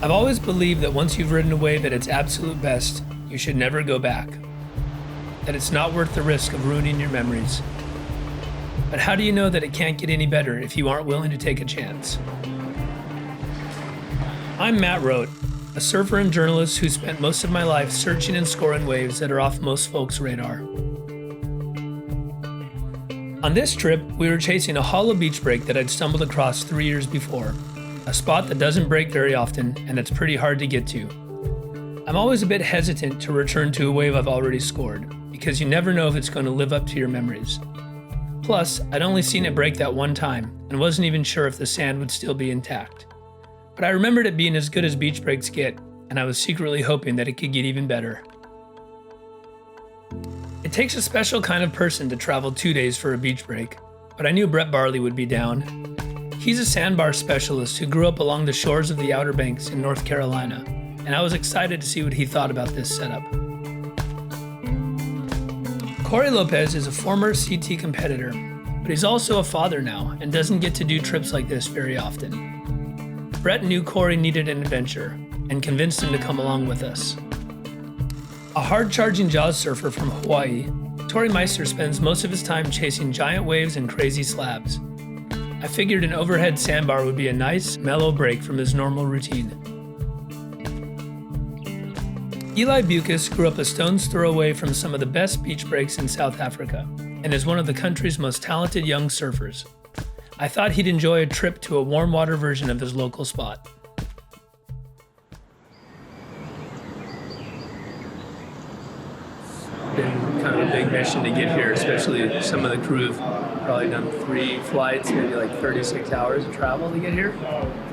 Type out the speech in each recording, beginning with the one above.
I've always believed that once you've ridden a wave at its absolute best, you should never go back. That it's not worth the risk of ruining your memories. But how do you know that it can't get any better if you aren't willing to take a chance? I'm Matt Rote, a surfer and journalist who spent most of my life searching and scoring waves that are off most folks' radar. On this trip, we were chasing a hollow beach break that I'd stumbled across 3 years before, a spot that doesn't break very often and that's pretty hard to get to. I'm always a bit hesitant to return to a wave I've already scored, because you never know if it's going to live up to your memories. Plus, I'd only seen it break that one time and wasn't even sure if the sand would still be intact. But I remembered it being as good as beach breaks get, and I was secretly hoping that it could get even better. It takes a special kind of person to travel 2 days for a beach break, but I knew Barley would be down. He's a sandbar specialist who grew up along the shores of the Outer Banks in North Carolina, and I was excited to see what he thought about this setup. Cory Lopez is a former CT competitor, but he's also a father now and doesn't get to do trips like this very often. Brett knew Cory needed an adventure and convinced him to come along with us. A hard-charging jaws surfer from Hawaii, Torrey Meister spends most of his time chasing giant waves and crazy slabs. I figured an overhead sandbar would be a nice, mellow break from his normal routine. Eli Beukes grew up a stone's throw away from some of the best beach breaks in South Africa and is one of the country's most talented young surfers. I thought he'd enjoy a trip to a warm water version of his local spot. Been kind of a big mission to get here, especially some of the crew have probably done 3 flights, maybe like 36 hours of travel to get here,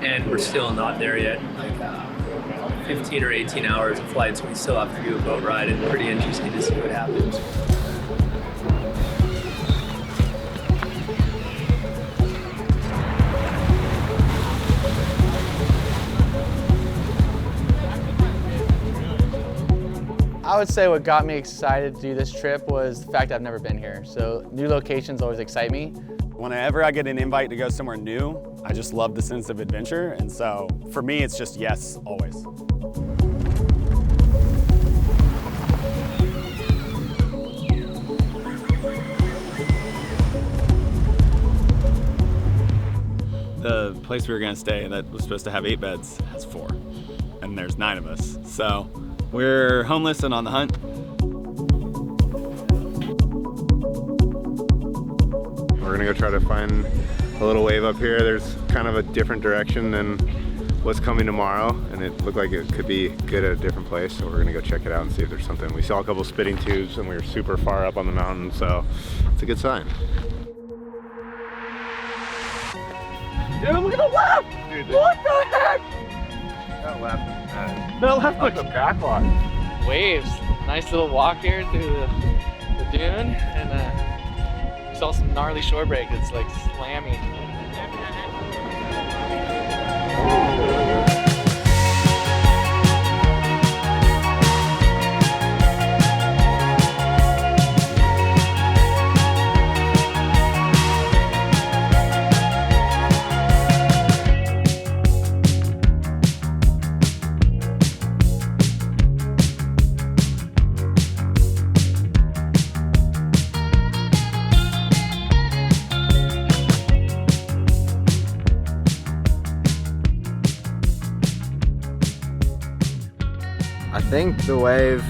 and we're still not there yet. Like 15 or 18 hours of flights, we still have to do a boat ride, and pretty interesting to see what happens. I would say what got me excited to do this trip was the fact I've never been here. So new locations always excite me. Whenever I get an invite to go somewhere new, I just love the sense of adventure. And so for me, it's just yes, always. The place we were gonna stay that was supposed to have 8 beds has 4, and there's 9 of us. So we're homeless and on the hunt. We're gonna go try to find a little wave up here. There's kind of a different direction than what's coming tomorrow, and it looked like it could be good at a different place, so we're gonna go check it out and see if there's something. We saw a couple spitting tubes and we were super far up on the mountain, so it's a good sign. Dude, look at the left! Dude, what the heck? That left is bad. That left looks a backlot. Waves. Nice little walk here through the dune, and saw some gnarly shore break that's like slammy. I think the wave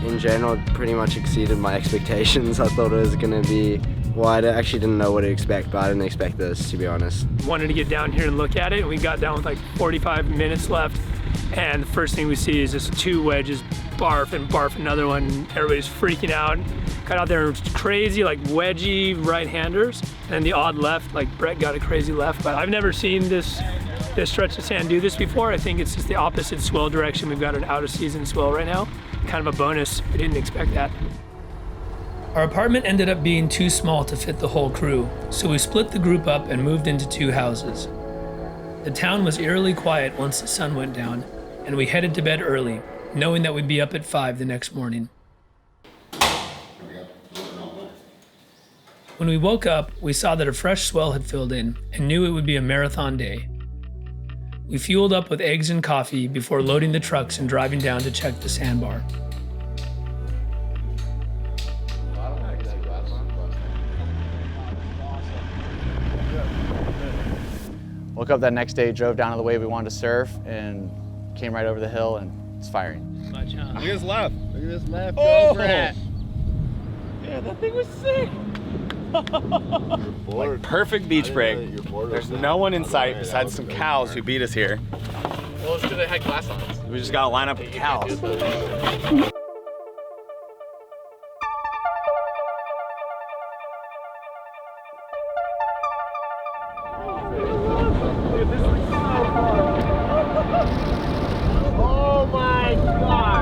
in general pretty much exceeded my expectations. I thought it was going to be, well, I actually didn't know what to expect, but I didn't expect this, to be honest. Wanted to get down here and look at it, and we got down with like 45 minutes left, and the first thing we see is just 2 wedges barf and barf another one, and everybody's freaking out. Got out there, crazy like wedgy right-handers, and the odd left, like Brett got a crazy left, but I've never seen this stretch of sand do this before. I think it's just the opposite swell direction. We've got an out-of-season swell right now. Kind of a bonus. We didn't expect that. Our apartment ended up being too small to fit the whole crew, so we split the group up and moved into 2 houses. The town was eerily quiet once the sun went down, and we headed to bed early, knowing that we'd be up at 5 the next morning. When we woke up, we saw that a fresh swell had filled in and knew it would be a marathon day. We fueled up with eggs and coffee before loading the trucks and driving down to check the sandbar. Woke up that next day, drove down to the wave we wanted to surf, and came right over the hill, and it's firing. Look at this left. Look at this left. Oh! Go for it. Yeah, that thing was sick. Like perfect beach break. There's no one in sight besides some cows who beat us here. Well, it's because they had glass on. We just gotta line up with cows. Oh my God!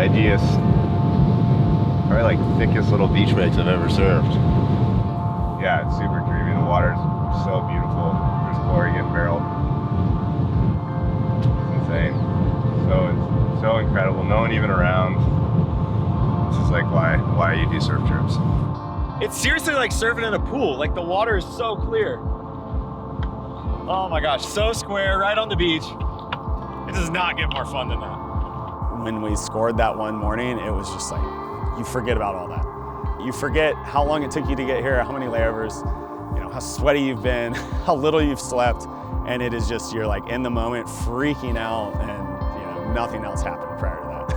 wedgiest, probably like thickest little beach breaks I've ever surfed. Yeah, it's super dreamy. The water's so beautiful. There's Cory getting barreled. It's insane. It's so incredible. No one even around. This is like why you do surf trips. It's seriously like surfing in a pool. Like the water is so clear. Oh my gosh, so square, right on the beach. It does not get more fun than that. When we scored that one morning, it was just like, you forget about all that. You forget how long it took you to get here, how many layovers, you know, how sweaty you've been, how little you've slept, and it is just, you're like in the moment freaking out, and you know, nothing else happened prior to that.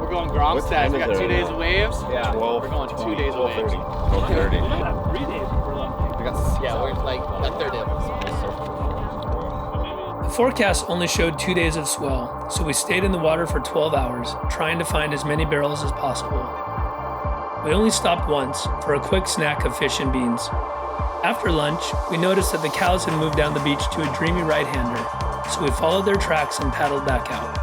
We're going Gromstad. We got 2 days of waves. Yeah. We're going 2 days of waves. 12:30. 3 days. We're like that third day. The forecast only showed 2 days of swell, so we stayed in the water for 12 hours, trying to find as many barrels as possible. We only stopped once for a quick snack of fish and beans. After lunch, we noticed that the cows had moved down the beach to a dreamy right-hander, so we followed their tracks and paddled back out.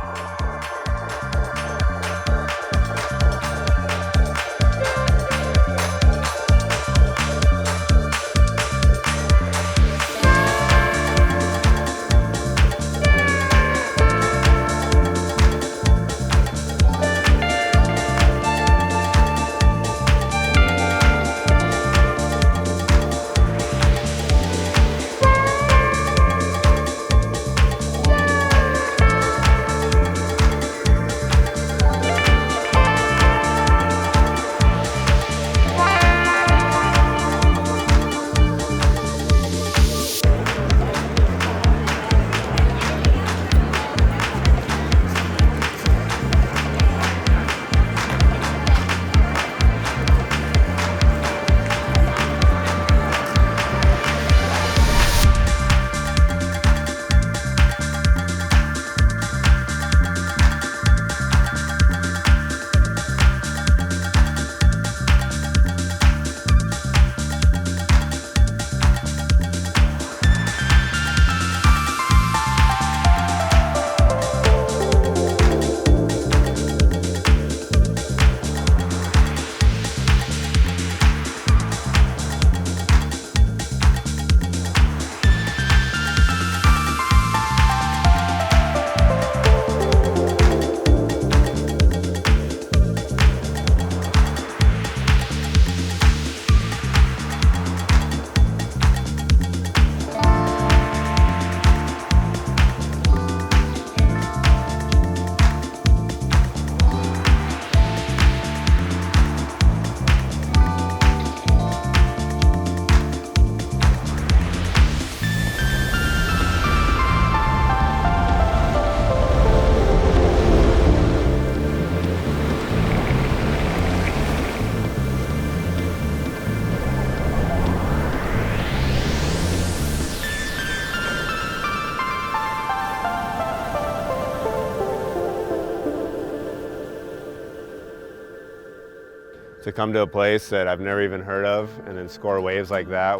to come to a place that I've never even heard of and then score waves like that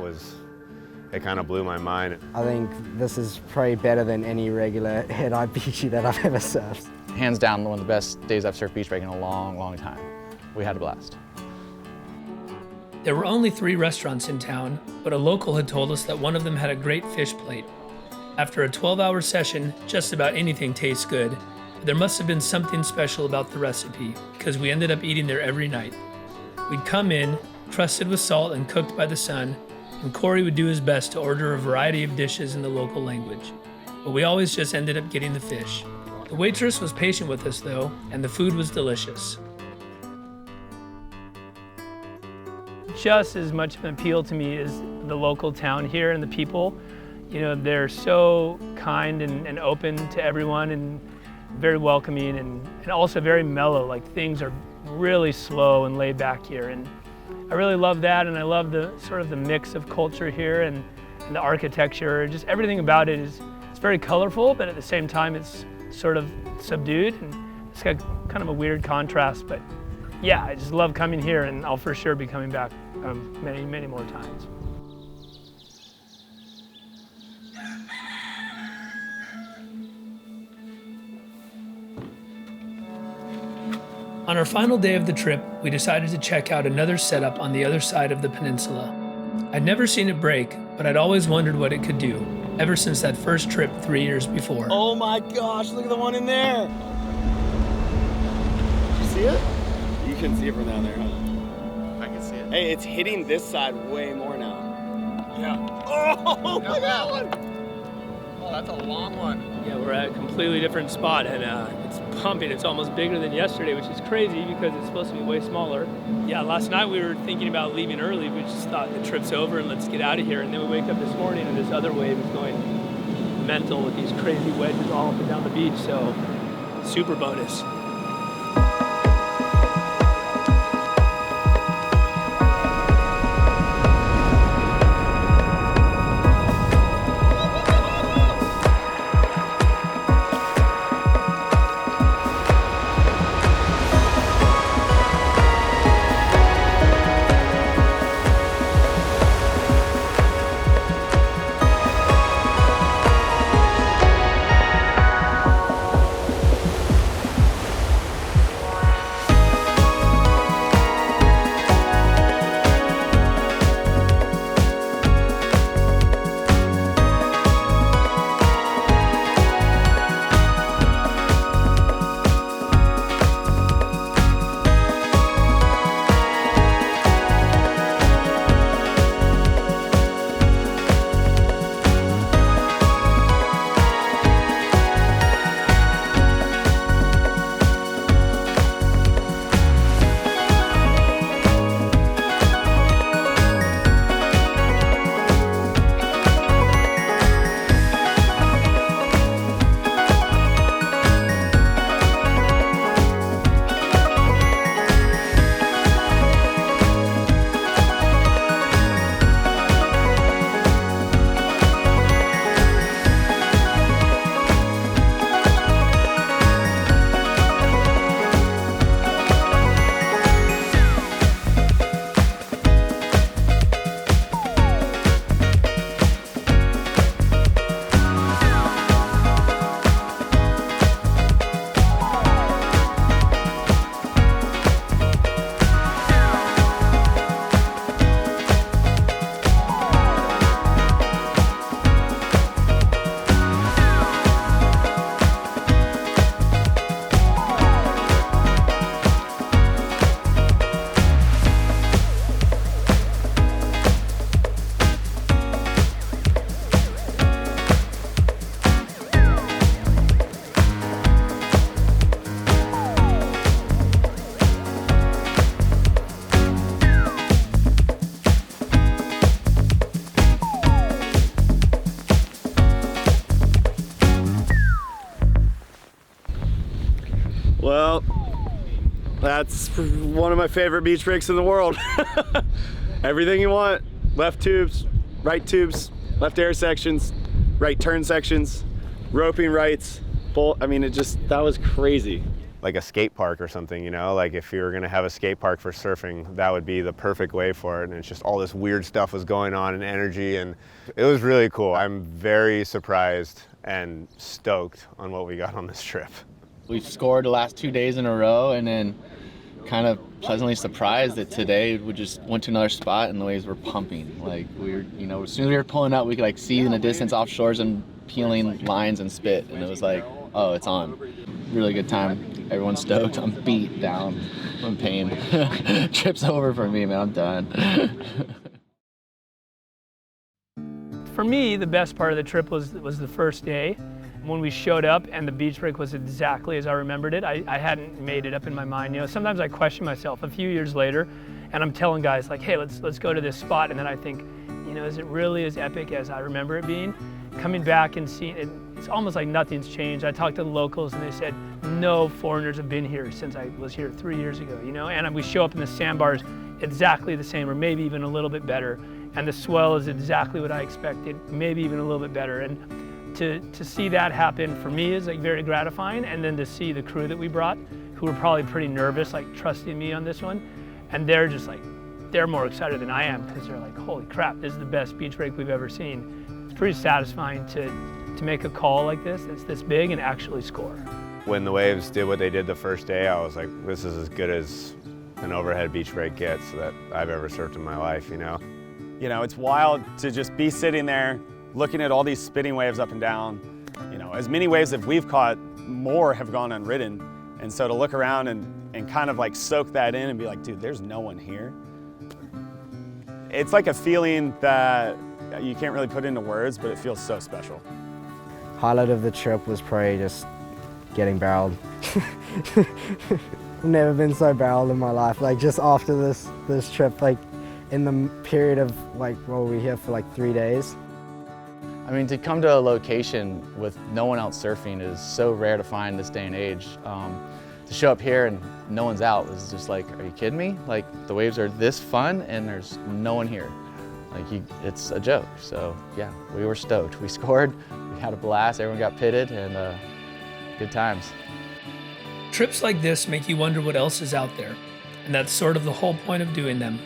it kind of blew my mind. I think this is probably better than any regular head-eye beachy that I've ever surfed. Hands down, one of the best days I've surfed beach break in a long, long time. We had a blast. There were only 3 restaurants in town, but a local had told us that one of them had a great fish plate. After a 12-hour session, just about anything tastes good, but there must have been something special about the recipe, because we ended up eating there every night. We'd come in, crusted with salt and cooked by the sun, and Cory would do his best to order a variety of dishes in the local language. But we always just ended up getting the fish. The waitress was patient with us though, and the food was delicious. Just as much of an appeal to me is the local town here and the people. You know, they're so kind and open to everyone and very welcoming and also very mellow. Like, things are really slow and laid back here. And I really love that, and I love the sort of the mix of culture here and the architecture. Just everything about it it's very colorful, but at the same time it's sort of subdued, and it's got kind of a weird contrast. But yeah, I just love coming here, and I'll for sure be coming back many, many more times. On our final day of the trip, we decided to check out another setup on the other side of the peninsula. I'd never seen it break, but I'd always wondered what it could do, ever since that first trip 3 years before. Oh my gosh, look at the one in there. Did you see it? You can see it from down there, huh? I can see it. Hey, it's hitting this side way more now. Yeah. Oh, look at that one. Oh, that's a long one. Yeah, we're at a completely different spot, and it's pumping. It's almost bigger than yesterday, which is crazy because it's supposed to be way smaller. Yeah, last night we were thinking about leaving early. We just thought the trip's over and let's get out of here. And then we wake up this morning and this other wave is going mental with these crazy wedges all up and down the beach. So, super bonus. Well, that's one of my favorite beach breaks in the world. Everything you want. Left tubes, left air sections, right turn sections, roping rights. I mean, that was crazy. like a skate park or something, you know? Like if you were gonna have a skate park for surfing, that would be the perfect wave for it. And it's just all this weird stuff was going on and energy, and it was really cool. I'm very surprised and stoked on what we got on this trip. We've scored the last 2 days in a row, and then kind of pleasantly surprised that today we just went to another spot and the waves were pumping. Like we were, you know, as soon as we were pulling up, we could like see in the distance offshores and peeling lines and spit, and it was like, oh, it's on. Really good time. Everyone's stoked. I'm beat down. I'm in pain. Trip's over for me, man. I'm done. For me, the best part of the trip was the first day. When we showed up and the beach break was exactly as I remembered it. I hadn't made it up in my mind. You know, sometimes I question myself a few years later, and I'm telling guys like, hey, let's go to this spot, and then I think, you know, is it really as epic as I remember it being? Coming back and seeing it, it's almost like nothing's changed. I talked to the locals and they said no foreigners have been here since I was here 3 years ago, you know, and we show up in the sandbars exactly the same or maybe even a little bit better, and the swell is exactly what I expected, maybe even a little bit better. And to see that happen for me is like very gratifying, and then to see the crew that we brought, who were probably pretty nervous, like trusting me on this one, and they're just like, they're more excited than I am because they're like, holy crap, this is the best beach break we've ever seen. It's pretty satisfying to make a call like this that's this big and actually score. When the waves did what they did the first day, I was like, this is as good as an overhead beach break gets that I've ever surfed in my life, you know? You know, it's wild to just be sitting there looking at all these spinning waves up and down. You know, as many waves that we've caught, more have gone unridden. And so to look around and kind of like soak that in and be like, dude, there's no one here. It's like a feeling that you can't really put into words, but it feels so special. Highlight of the trip was probably just getting barreled. I've never been so barreled in my life. Like just after this trip, like in the period of like, well, we were here for like 3 days. I mean, to come to a location with no one else surfing is so rare to find this day and age. To show up here and no one's out is just like, are you kidding me? Like the waves are this fun and there's no one here. Like it's a joke. So yeah, we were stoked. We scored, we had a blast, everyone got pitted, and good times. Trips like this make you wonder what else is out there, and that's sort of the whole point of doing them.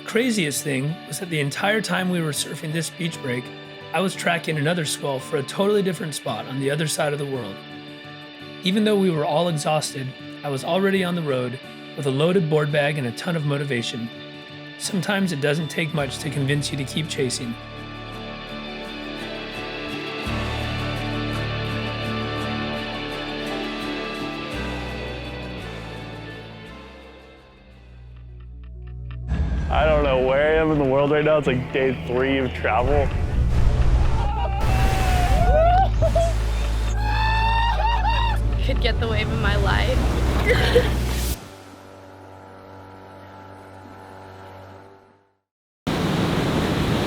The craziest thing was that the entire time we were surfing this beach break, I was tracking another swell for a totally different spot on the other side of the world. Even though we were all exhausted, I was already on the road with a loaded board bag and a ton of motivation. Sometimes it doesn't take much to convince you to keep chasing. I don't know where I am in the world right now. It's like day 3 of travel. Could get the wave in my life.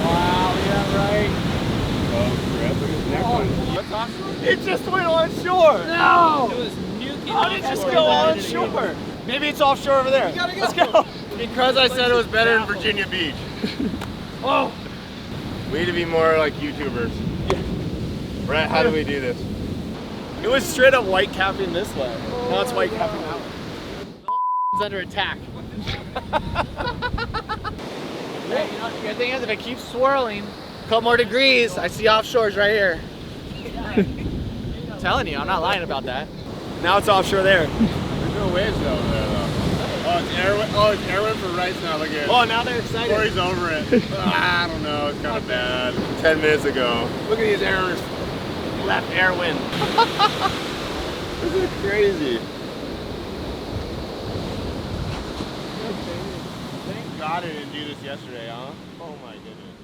Wow, yeah, right. It just went onshore. No! It was nuking. How did it just go onshore? Maybe it's offshore over there. Let's go. Because I said it was better in Virginia Beach. Oh! We need to be more like YouTubers. Brett, how do we do this? It was straight up white capping this way. Now it's white capping that way. It's under attack. Hey, you know, the good thing is if it keeps swirling, a couple more degrees, I see offshores right here. I'm telling you, I'm not lying about that. Now it's offshore there. There's no waves over there though. It's airwind for rights now, look at it. Oh, now they're excited. Cory's over it. I don't know, it's kind of bad. 10 minutes ago. Look at these errors. Left air wind. This is crazy. Thank God I didn't do this yesterday, huh? Oh my goodness.